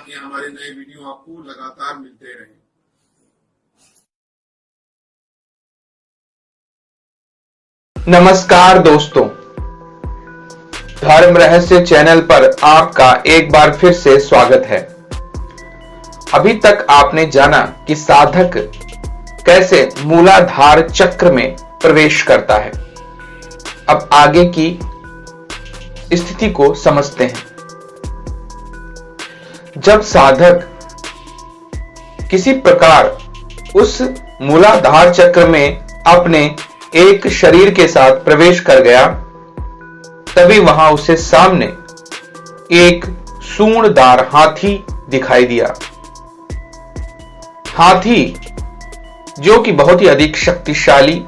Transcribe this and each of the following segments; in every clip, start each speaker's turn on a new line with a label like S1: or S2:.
S1: ताकि हमारे नए वीडियो आपको लगातार मिलते रहें।
S2: नमस्कार दोस्तों, धर्म रहस्य चैनल पर आपका एक बार फिर से स्वागत है। अभी तक आपने जाना कि साधक कैसे मूलाधार चक्र में प्रवेश करता है। अब आगे की स्थिति को समझते हैं। जब साधक किसी प्रकार उस मूलाधार चक्र में अपने एक शरीर के साथ प्रवेश कर गया, तभी वहां उसे सामने एक सूंडदार हाथी दिखाई दिया। हाथी जो कि बहुत ही अधिक शक्तिशाली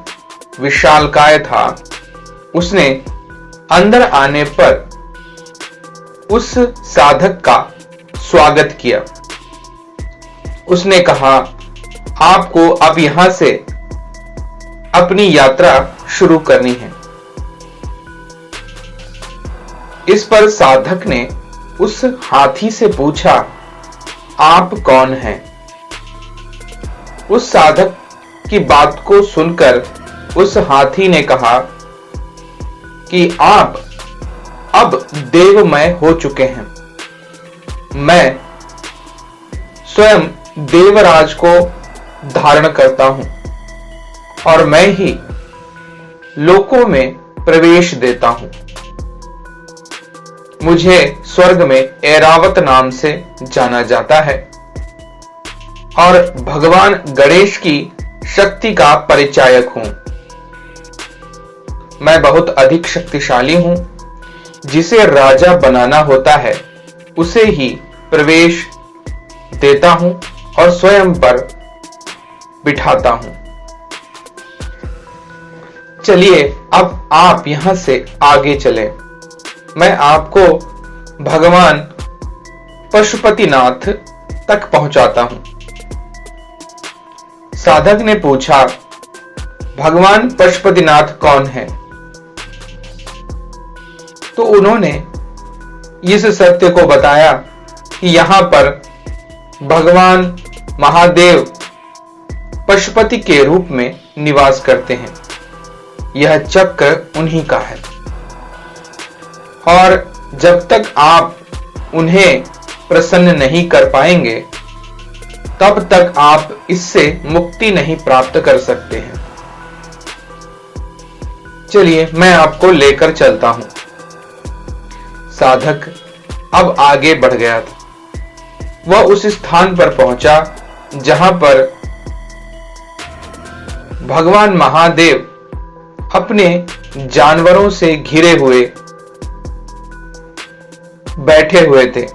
S2: विशालकाय था, उसने अंदर आने पर उस साधक का स्वागत किया। उसने कहा, आपको अब यहां से अपनी यात्रा शुरू करनी है। इस पर साधक ने उस हाथी से पूछा, आप कौन हैं? उस साधक की बात को सुनकर उस हाथी ने कहा कि आप अब देवमय हो चुके हैं। मैं स्वयं देवराज को धारण करता हूं और मैं ही लोकों में प्रवेश देता हूं। मुझे स्वर्ग में ऐरावत नाम से जाना जाता है और भगवान गणेश की शक्ति का परिचायक हूं। मैं बहुत अधिक शक्तिशाली हूं। जिसे राजा बनाना होता है उसे ही प्रवेश देता हूं और स्वयं पर बिठाता हूं। चलिए अब आप यहां से आगे चलें। मैं आपको भगवान पशुपतिनाथ तक पहुंचाता हूं। साधक ने पूछा, भगवान पशुपतिनाथ कौन है? तो उन्होंने इस सत्य को बताया कि यहां पर भगवान महादेव पशुपति के रूप में निवास करते हैं। यह चक्र उन्हीं का है और जब तक आप उन्हें प्रसन्न नहीं कर पाएंगे, तब तक आप इससे मुक्ति नहीं प्राप्त कर सकते हैं। चलिए मैं आपको लेकर चलता हूं। साधक अब आगे बढ़ गया था। वह उस स्थान पर पहुंचा जहां पर भगवान महादेव अपने जानवरों से घिरे हुए बैठे हुए थे।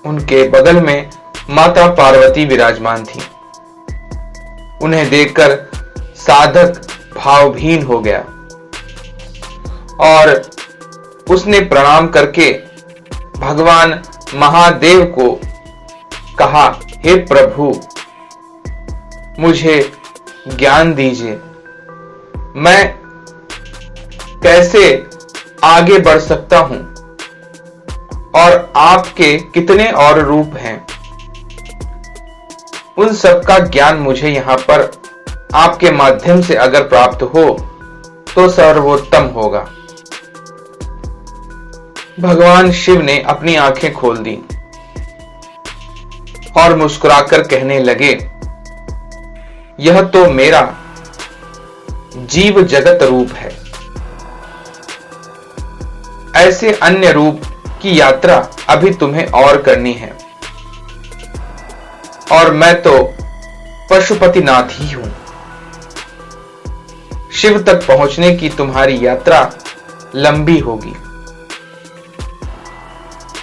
S2: उनके बगल में माता पार्वती विराजमान थी। उन्हें देखकर साधक भावहीन हो गया और उसने प्रणाम करके भगवान महादेव को कहा, हे प्रभु, मुझे ज्ञान दीजिए। मैं कैसे आगे बढ़ सकता हूं और आपके कितने और रूप हैं? उन सब का ज्ञान मुझे यहां पर आपके माध्यम से अगर प्राप्त हो तो सर्वोत्तम होगा। भगवान शिव ने अपनी आंखें खोल दी और मुस्कुराकर कहने लगे, यह तो मेरा जीव जगत रूप है। ऐसे अन्य रूप की यात्रा अभी तुम्हें और करनी है और मैं तो पशुपतिनाथ ही हूं। शिव तक पहुंचने की तुम्हारी यात्रा लंबी होगी,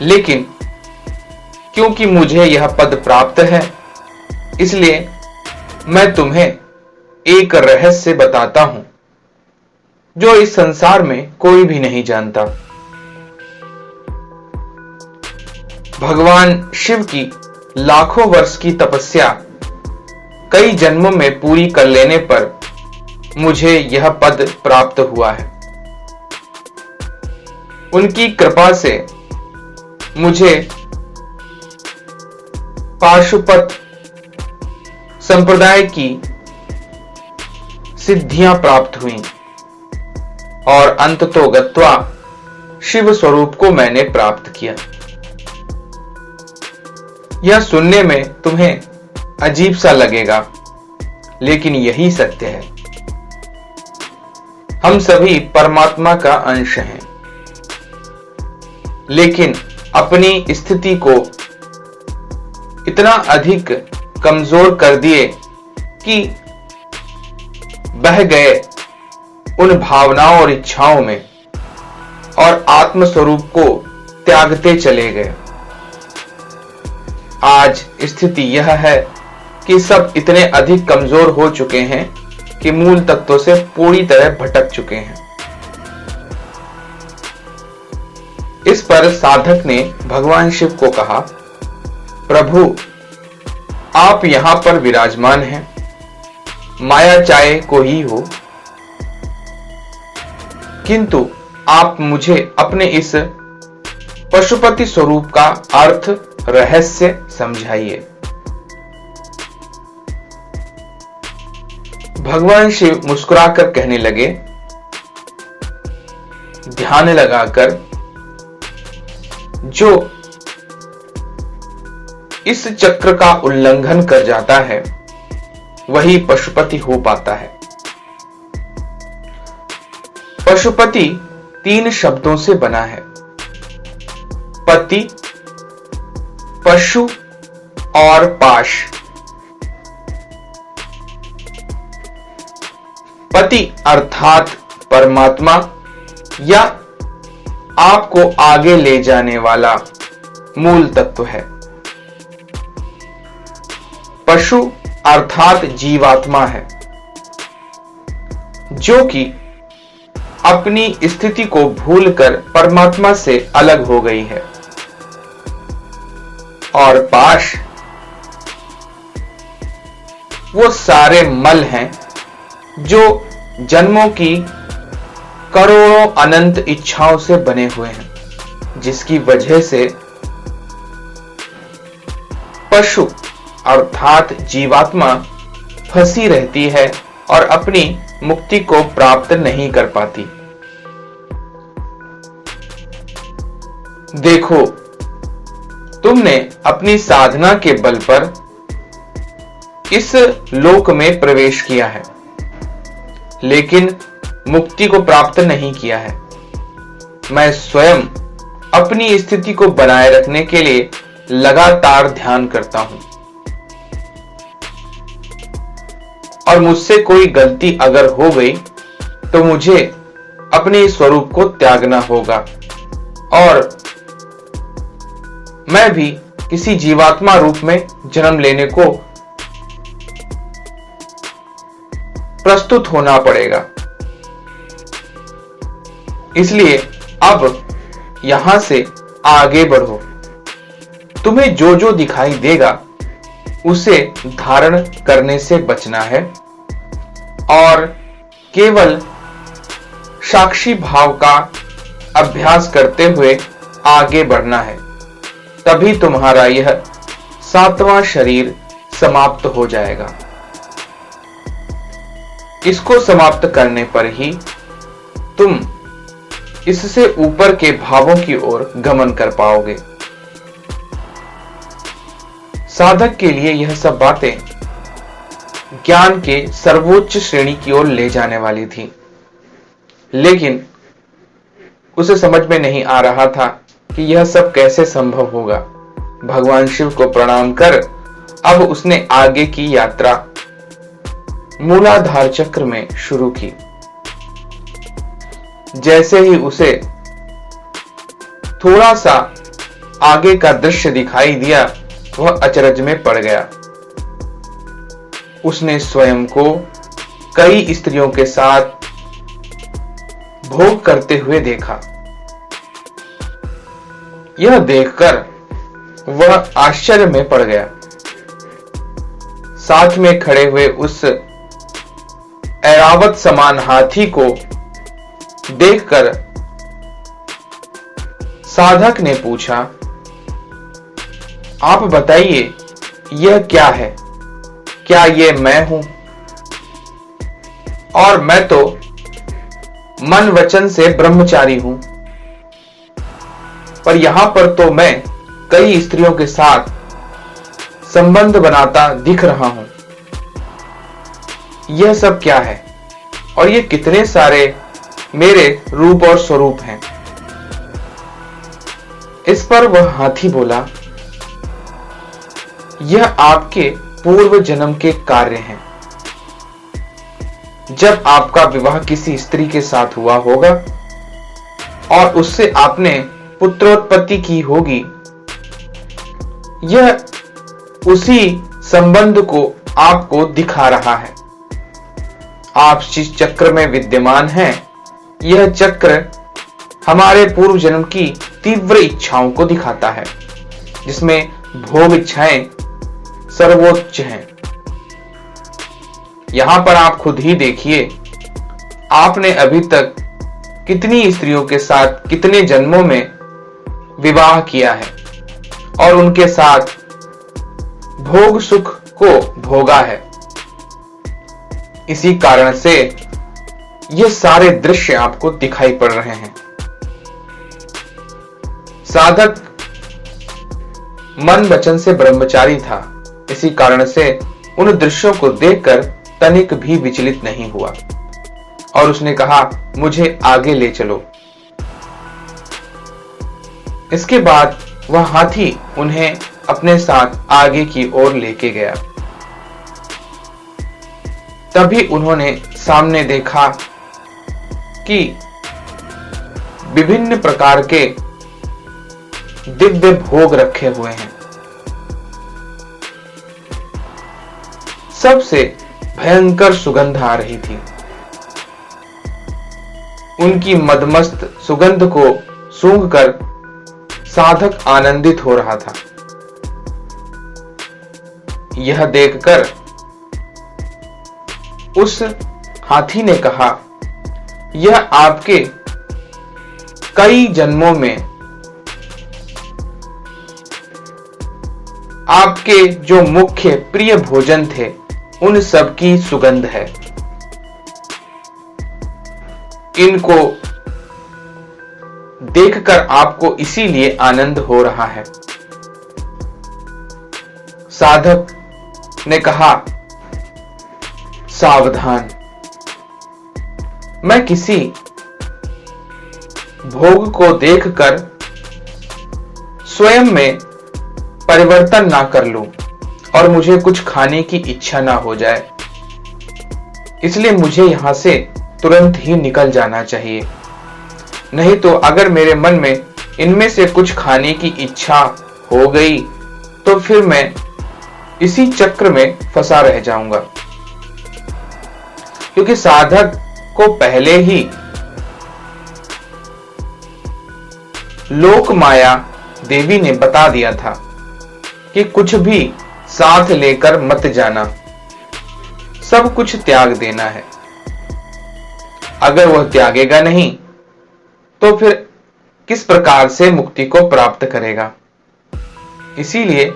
S2: लेकिन क्योंकि मुझे यह पद प्राप्त है, इसलिए मैं तुम्हें एक रहस्य बताता हूं जो इस संसार में कोई भी नहीं जानता। भगवान शिव की लाखों वर्ष की तपस्या कई जन्मों में पूरी कर लेने पर मुझे यह पद प्राप्त हुआ है। उनकी कृपा से मुझे पाशुपत संप्रदाय की सिद्धियां प्राप्त हुई और अंततोगत्वा शिव स्वरूप को मैंने प्राप्त किया। यह सुनने में तुम्हें अजीब सा लगेगा, लेकिन यही सत्य है। हम सभी परमात्मा का अंश हैं, लेकिन अपनी स्थिति को इतना अधिक कमजोर कर दिए कि बह गए उन भावनाओं और इच्छाओं में और आत्म स्वरूप को त्यागते चले गए। आज स्थिति यह है कि सब इतने अधिक कमजोर हो चुके हैं कि मूल तत्वों से पूरी तरह भटक चुके हैं। इस पर साधक ने भगवान शिव को कहा, प्रभु आप यहां पर विराजमान हैं, माया चाहे कोई हो, किंतु आप मुझे अपने इस पशुपति स्वरूप का अर्थ रहस्य समझाइए। भगवान शिव मुस्कुराकर कहने लगे, ध्यान लगाकर जो इस चक्र का उल्लंघन कर जाता है वही पशुपति हो पाता है। पशुपति 3 शब्दों से बना है, पति, पशु और पाश। पति अर्थात परमात्मा या आपको आगे ले जाने वाला मूल तत्व है। पशु अर्थात जीवात्मा है, जो कि अपनी स्थिति को भूलकर परमात्मा से अलग हो गई है। और पाश वो सारे मल हैं जो जन्मों की करोड़ों अनंत इच्छाओं से बने हुए हैं, जिसकी वजह से पशु अर्थात जीवात्मा फंसी रहती है और अपनी मुक्ति को प्राप्त नहीं कर पाती। देखो, तुमने अपनी साधना के बल पर इस लोक में प्रवेश किया है, लेकिन मुक्ति को प्राप्त नहीं किया है। मैं स्वयं अपनी स्थिति को बनाए रखने के लिए लगातार ध्यान करता हूं, और मुझसे कोई गलती अगर हो गई तो मुझे अपने स्वरूप को त्यागना होगा और मैं भी किसी जीवात्मा रूप में जन्म लेने को प्रस्तुत होना पड़ेगा। इसलिए अब यहां से आगे बढ़ो। तुम्हें जो जो दिखाई देगा उसे धारण करने से बचना है और केवल साक्षी भाव का अभ्यास करते हुए आगे बढ़ना है। तभी तुम्हारा यह 7वां शरीर समाप्त हो जाएगा। इसको समाप्त करने पर ही तुम इससे ऊपर के भावों की ओर गमन कर पाओगे। साधक के लिए यह सब बातें ज्ञान के सर्वोच्च श्रेणी की ओर ले जाने वाली थी, लेकिन उसे समझ में नहीं आ रहा था कि यह सब कैसे संभव होगा। भगवान शिव को प्रणाम कर अब उसने आगे की यात्रा मूलाधार चक्र में शुरू की। जैसे ही उसे थोड़ा सा आगे का दृश्य दिखाई दिया, वह अचरज में पड़ गया। उसने स्वयं को कई स्त्रियों के साथ भोग करते हुए देखा। यह देखकर वह आश्चर्य में पड़ गया। साथ में खड़े हुए उस ऐरावत समान हाथी को देखकर साधक ने पूछा, आप बताइए यह क्या है? क्या ये मैं हूं? और मैं तो मन वचन से ब्रह्मचारी हूं, पर यहां पर तो मैं कई स्त्रियों के साथ संबंध बनाता दिख रहा हूं। यह सब क्या है? और ये कितने सारे मेरे रूप और स्वरूप हैं। इस पर वह हाथी बोला, यह आपके पूर्व जन्म के कार्य हैं। जब आपका विवाह किसी स्त्री के साथ हुआ होगा और उससे आपने पुत्रोत्पत्ति की होगी, यह उसी संबंध को आपको दिखा रहा है। आप जिस चक्र में विद्यमान हैं, यह चक्र हमारे पूर्व जन्म की तीव्र इच्छाओं को दिखाता है, जिसमें भोग इच्छाएं सर्वोच्च हैं। यहां पर आप खुद ही देखिए, आपने अभी तक कितनी स्त्रियों के साथ कितने जन्मों में विवाह किया है और उनके साथ भोग सुख को भोगा है। इसी कारण से ये सारे दृश्य आपको दिखाई पड़ रहे हैं। साधक मन वचन से ब्रह्मचारी था, इसी कारण से उन दृश्यों को देखकर तनिक भी विचलित नहीं हुआ और उसने कहा, मुझे आगे ले चलो। इसके बाद वह हाथी उन्हें अपने साथ आगे की ओर लेके गया। तभी उन्होंने सामने देखा कि विभिन्न प्रकार के दिव्य भोग रखे हुए हैं। सबसे भयंकर सुगंध आ रही थी। उनकी मदमस्त सुगंध को सूंघकर साधक आनंदित हो रहा था। यह देखकर उस हाथी ने कहा, यह आपके कई जन्मों में आपके जो मुख्य प्रिय भोजन थे उन सब की सुगंध है। इनको देखकर आपको इसीलिए आनंद हो रहा है। साधक ने कहा, सावधान, मैं किसी भोग को देखकर स्वयं में परिवर्तन ना कर लूं और मुझे कुछ खाने की इच्छा ना हो जाए, इसलिए मुझे यहां से तुरंत ही निकल जाना चाहिए। नहीं तो अगर मेरे मन में इनमें से कुछ खाने की इच्छा हो गई तो फिर मैं इसी चक्र में फंसा रह जाऊंगा। क्योंकि साधक को पहले ही लोक माया देवी ने बता दिया था कि कुछ भी साथ लेकर मत जाना, सब कुछ त्याग देना है। अगर वह त्यागेगा नहीं तो फिर किस प्रकार से मुक्ति को प्राप्त करेगा। इसीलिए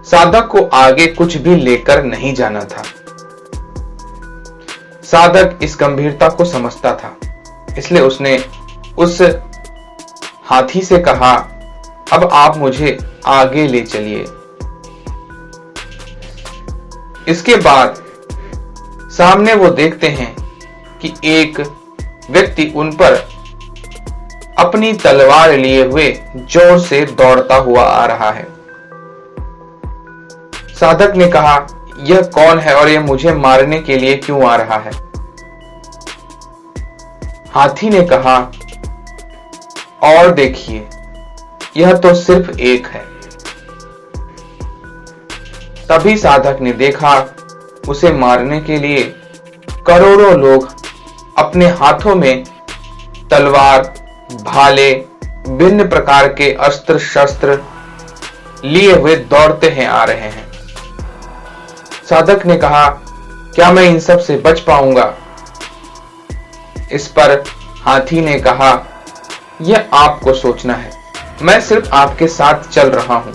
S2: साधक को आगे कुछ भी लेकर नहीं जाना था। साधक इस गंभीरता को समझता था, इसलिए उसने उस हाथी से कहा, अब आप मुझे आगे ले चलिए। इसके बाद सामने वो देखते हैं कि एक व्यक्ति उन पर अपनी तलवार लिए हुए जोर से दौड़ता हुआ आ रहा है। साधक ने कहा, यह कौन है और यह मुझे मारने के लिए क्यों आ रहा है? हाथी ने कहा, और देखिए, यह तो सिर्फ एक है। तभी साधक ने देखा, उसे मारने के लिए करोड़ों लोग अपने हाथों में तलवार, भाले, भिन्न प्रकार के अस्त्र शस्त्र लिए हुए दौड़ते हैं आ रहे हैं। साधक ने कहा, क्या मैं इन सब से बच पाऊंगा? इस पर हाथी ने कहा, यह आपको सोचना है, मैं सिर्फ आपके साथ चल रहा हूं,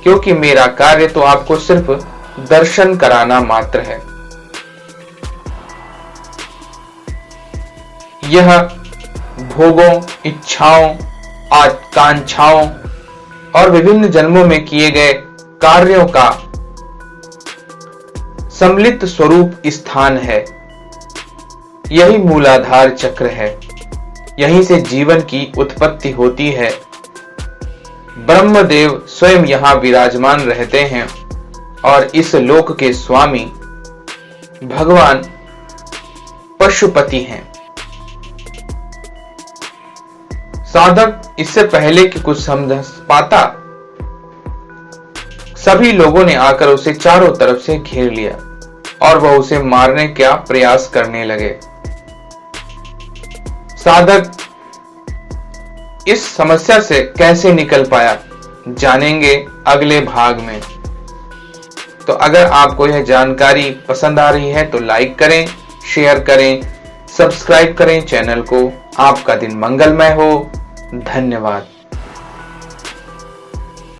S2: क्योंकि मेरा कार्य तो आपको सिर्फ दर्शन कराना मात्र है। यह भोगों, इच्छाओं, आकांक्षाओं और विभिन्न जन्मों में किए गए कार्यों का सम्मिलित स्वरूप स्थान है। यही मूलाधार चक्र है। यहीं से जीवन की उत्पत्ति होती है। ब्रह्मदेव स्वयं यहां विराजमान रहते हैं और इस लोक के स्वामी भगवान पशुपति हैं। साधक इससे पहले कि कुछ समझ पाता, सभी लोगों ने आकर उसे चारों तरफ से घेर लिया और वह उसे मारने का प्रयास करने लगे। साधक इस समस्या से कैसे निकल पाया, जानेंगे अगले भाग में। तो अगर आपको यह जानकारी पसंद आ रही है तो लाइक करें, शेयर करें, सब्सक्राइब करें चैनल को। आपका दिन मंगलमय हो। धन्यवाद।